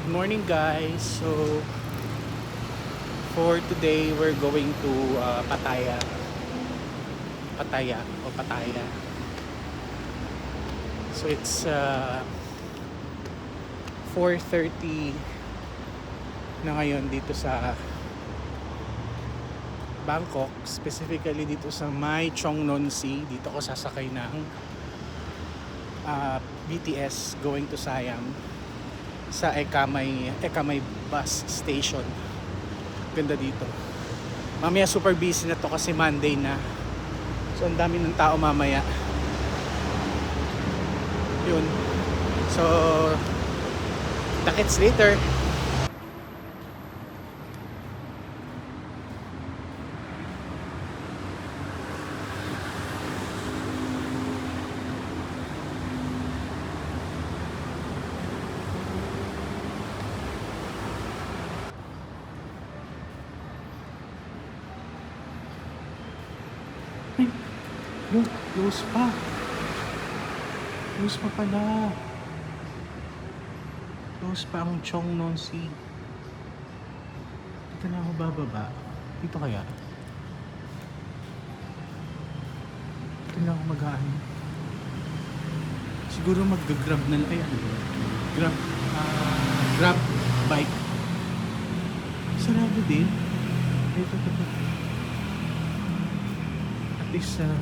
Morning guys. So for today we're going to Pattaya. So it's 4:30 na ngayon dito sa Bangkok, specifically dito sa Mai Chong Non Si. Dito ko sasakay ng BTS going to Siam sa Ekamay bus station. Ganda dito. Mamaya super busy na to kasi Monday na. So ang dami ng tao mamaya. Yun. So takits later. Look, close pa. Close pa pala. Close pa ang Chong Non Si. Dito na ako bababa. Dito kaya? Dito na ako mag-ano. Siguro mag-grab na lang. Ay, ano ba? Grab bike. Sarado din. Ito. At least, ay,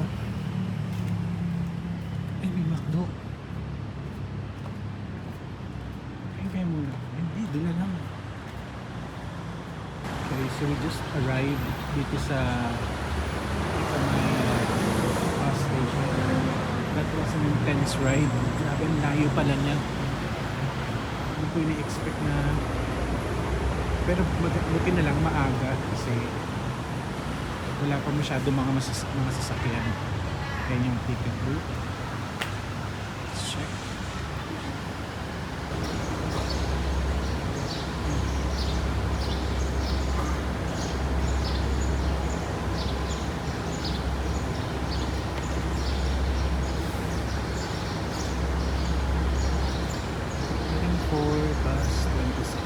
may McDo. Kaya muna. Hindi, doon na lang. Okay, so we just arrived dito sa may bus station. That was an intense ride. Grabe, ang layo pala niya. Hindi ko ini-expect na, pero buti na lang maaga kasi wala pa masyado mga sasakyan. Yan yung ticket booth. Let's check. Waiting for bus 26.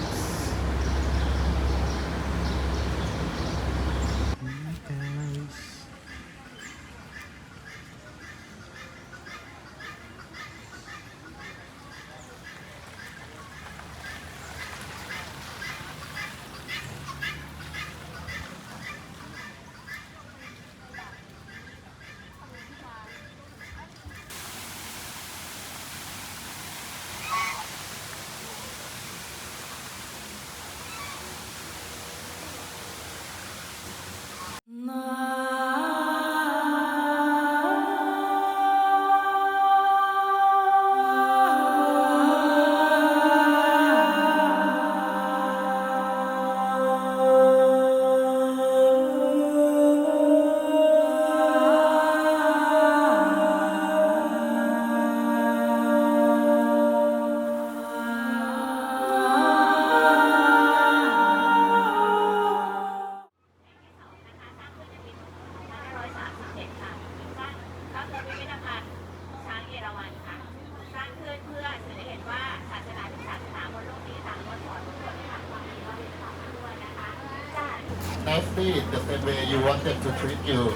Nicely, the same way you wanted to treat you.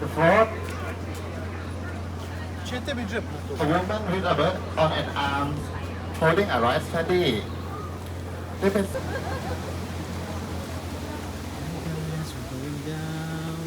The fourth, a woman with a bird on an arm holding a rice paddy. Guys, we're going down.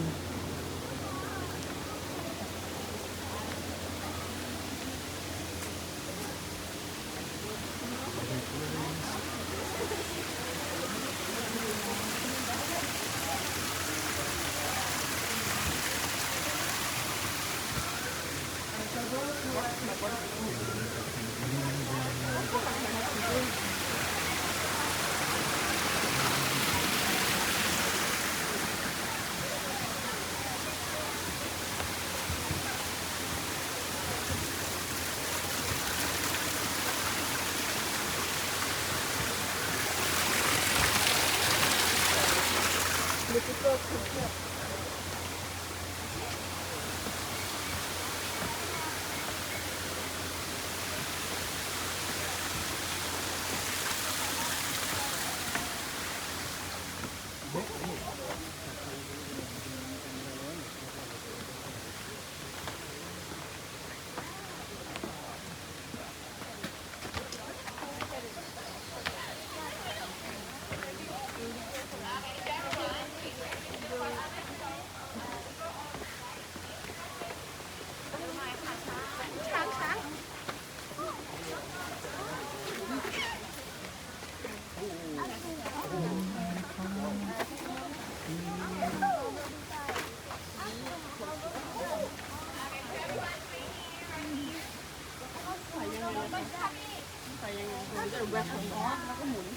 ใส่ยังไงมันจะแวบออกแล้วก็หมุน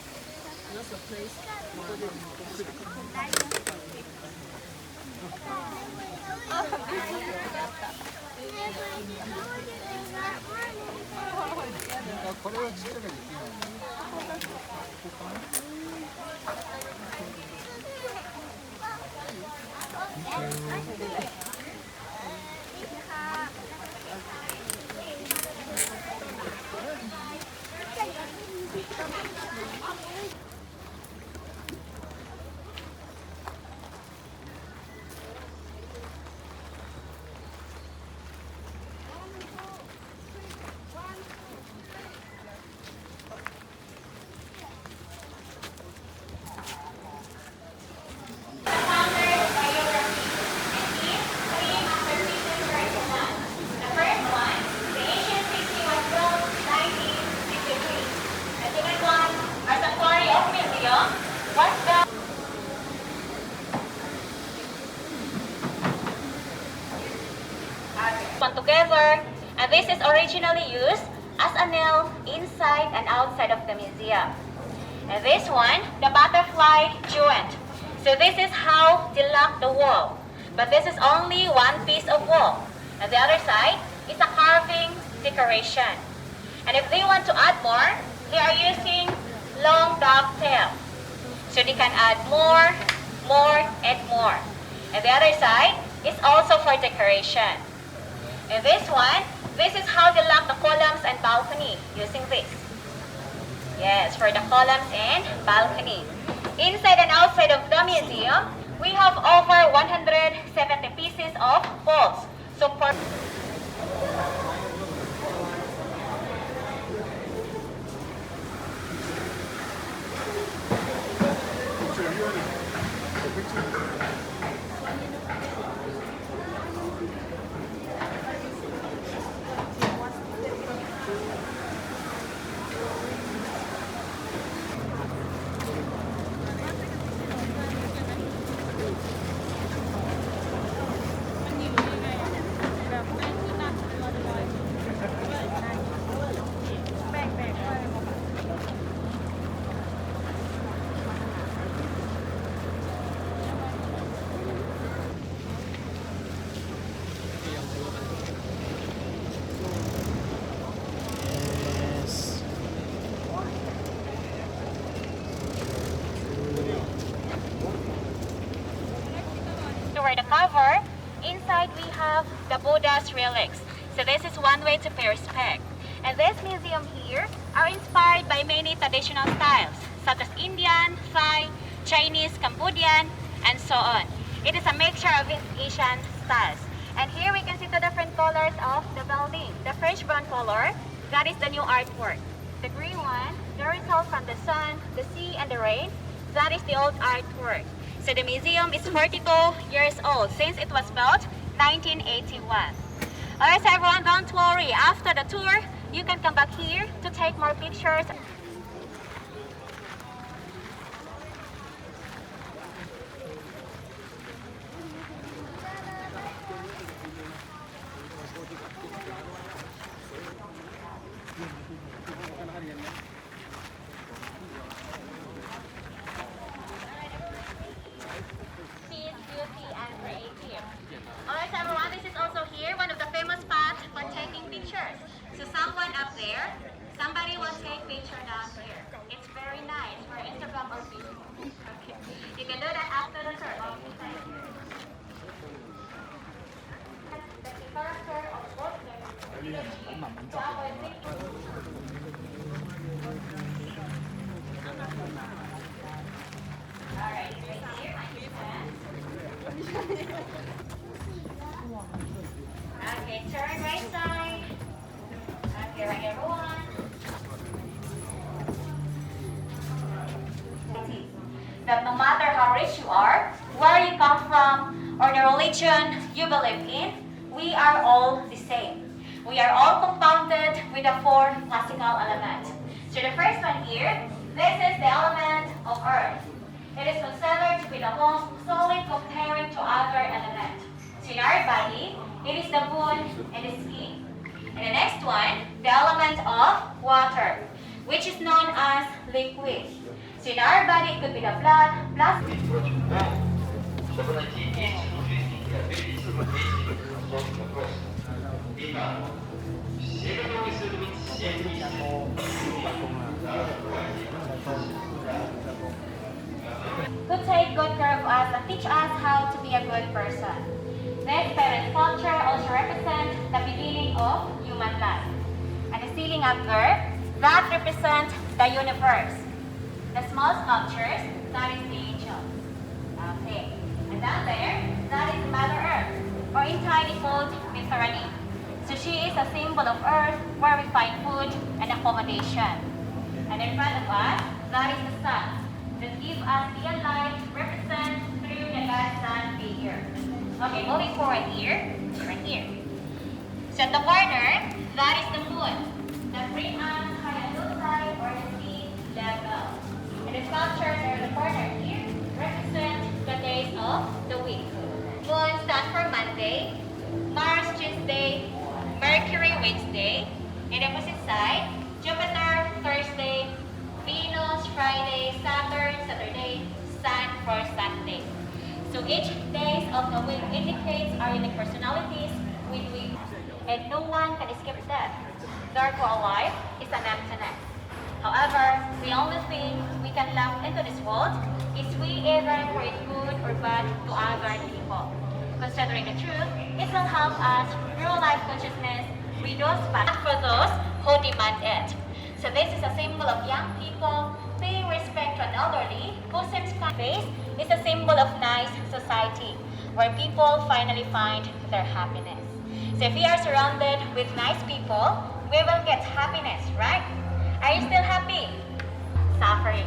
แล้วสับเพลสมันก็จะได้これはちっちゃくできない。Together, and this is originally used as a nail inside and outside of the museum. And this one, the butterfly joint. So this is how they lock the wall. But this is only one piece of wall. And the other side is a carving decoration. And if they want to add more, they are using long dovetail. So they can add more, and more. And the other side is also for decoration. And this one, this is how they lock the columns and balcony using this. Yes, for the columns and balcony. Inside and outside of the museum, we have over 170 pieces of poles. So for the cover, inside we have the Buddha's relics. So this is one way to pay respect. And this museum here are inspired by many traditional styles, such as Indian, Thai, Chinese, Cambodian, and so on. It is a mixture of these Asian styles. And here we can see the different colors of the building. The fresh brown color, that is the new artwork. The green one, the result from the sun, the sea, and the rain, that is the old artwork. So the museum is 42 years old since it was built 1981. Alright, so everyone, don't worry. After the tour, you can come back here to take more pictures. Peace, beauty, and creative. Alright, so everyone, this is also here one of the famous spots for taking pictures. So someone up there, somebody will take picture down here. It's very nice for Instagram or Facebook. Okay. You can do that after the tour. The character of both Alright, right here. Okay, turn right side. Okay, right everyone. That no matter how rich you are, where you come from, or the religion you believe in, we are all the same. We are all compounded with the four classical elements. So the first one here, this is the element of earth. It is considered to be the most solid comparing to other elements. So in our body, it is the bone and the skin. And the next one, the element of water. which is known as liquid. So in our body, it could be the blood, plasma. To take good care of us and teach us how to be a good person. This parent sculpture also represents the beginning of human life. And the ceiling up there, that represents the universe. The small sculptures, that is the angels. Okay. And down there, that is Mother Earth, or in Thai called Mitharani. So she is a symbol of Earth where we find food and accommodation. And in front of us, that is the sun, that gives us the light, represents through the God's sun be here. Okay, moving forward here, right here. So at the corner, that is the moon, that brings us high hillside or the sea level. And the sculptures are the corner here, represent the days of the week. Moon stands for Monday, Mars Tuesday, Mercury Wednesday, and the opposite side, Jupiter Thursday, Venus Friday, Saturn Saturday, Sun for Sunday. So each day of the week indicates our unique personalities with week, and no one can escape death. Therefore, our life is an emptiness. However, the only thing we can love into this world is we either create good or bad to other people. Considering the truth, it will help us grow life consciousness with those bad for those who demand it. So this is a symbol of young people paying respect to an elderly who seems face is a symbol of nice society where people finally find their happiness. So if we are surrounded with nice people, we will get happiness, right? Are you still happy? Suffering.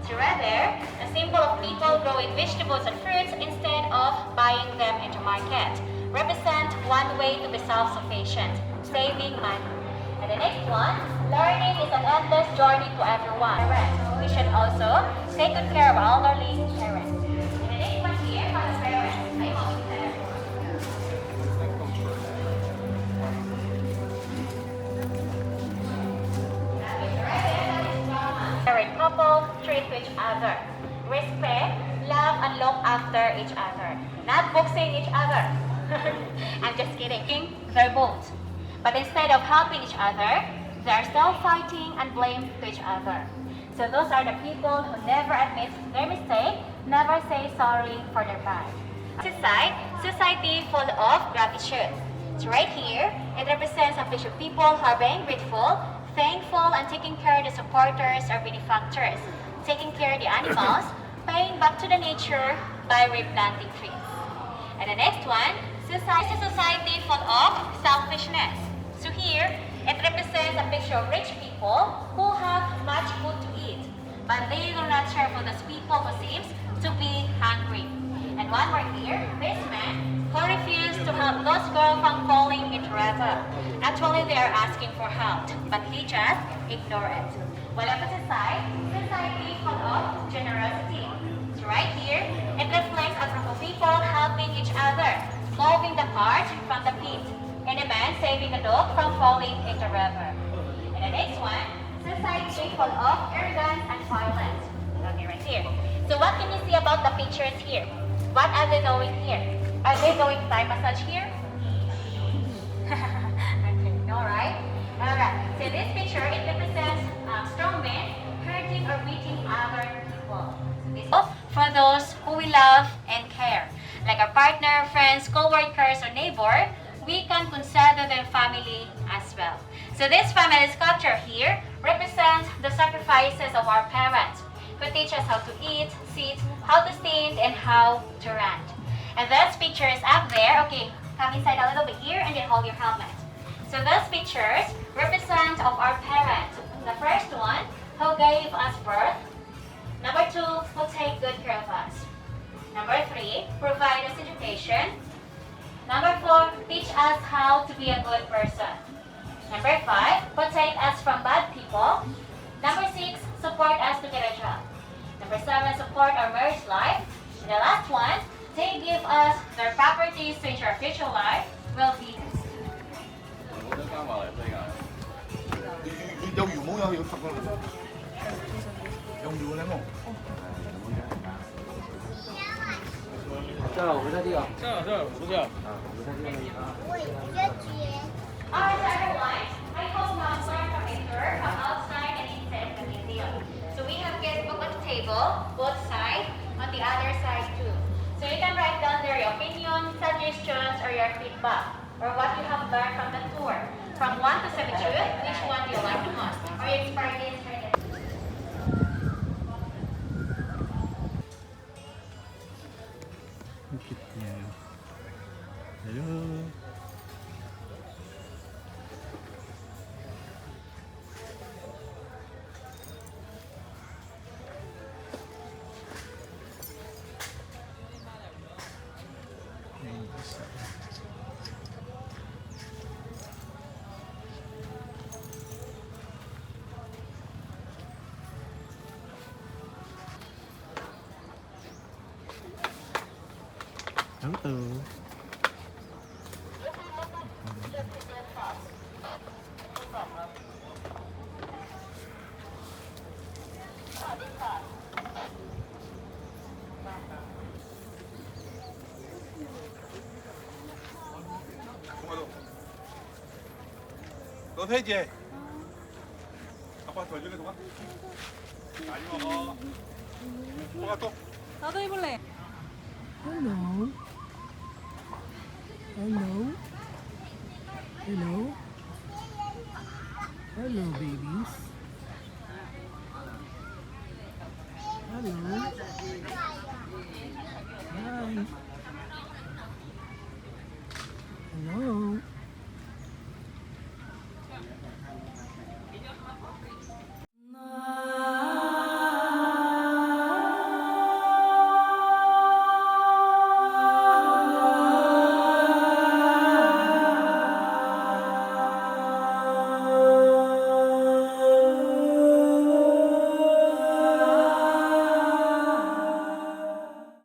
So rather, a symbol of people growing vegetables and fruits instead of buying them into market. Represent one way to be self-sufficient, saving money. And the next one, learning is an endless journey to everyone. We should also take good care of our elderly parents. And the next one here, for the parents, I always tell everyone. Married couple treat to each other. Respect, love, and look after each other. Not boxing each other. I'm just kidding. They're both. But instead of helping each other, they are still fighting and blame to each other. So those are the people who never admit their mistake, never say sorry for their bad. Society full of gratitude. So right here, it represents a picture of people who are being grateful, thankful, and taking care of the supporters or benefactors, taking care of the animals, paying back to the nature by replanting trees. And the next one, society full of selfishness. So here, it represents a picture of rich people who have much food to eat, but they do not share for those people who seems to be hungry. And one more here, this man who refused to help those girls from falling into river. Actually, they are asking for help, but he just ignore it. While opposite side, society full of generosity. So right here, it reflects a group of people helping each other, moving the cart from the pit, and a man saving a dog from falling into the river. And the next one, society full of arrogance and violence. Okay, right here. So what can you see about the pictures here? What are they doing here? Are they doing Thai massage here? Okay, no, right? Alright, so this picture, it represents strong men hurting or beating other people. So this is for those who we love and care. Like our partner, friends, co-workers, or neighbor, we can consider them family as well. So this family sculpture here represents the sacrifices of our parents who teach us how to eat, sit, how to stand, and how to run. And those pictures up there, okay, come inside a little bit here and then hold your helmet. So those pictures represent of our parents. The first one, who gave us birth. Number 2, who take good care of us. Number 3, provide us education. Number 4, teach us how to be a good person. Number 5, protect us from bad people. Number 6, support us to get a job. Number 7, support our marriage life. And the last one, they give us their properties to ensure our future life will be. 有魚冇有十個，有魚咧冇。Alright, so everyone, I hope you have learned from a tour from outside and inside of the museum. So we have guestbook on the table, both sides, on the other side too. So you can write down there your opinions, suggestions, or your feedback, or what you have learned from the tour. From 1 to 72, which one do you like the most? Or you experienced it? Ang cute niya. Hello. Ayun, isa. Hello. 너 세지? 아빠 더 줄래 동아? 많이 먹어. 동아 또. 나도 해볼래. Hello. Hello. Hello. Hello, babies.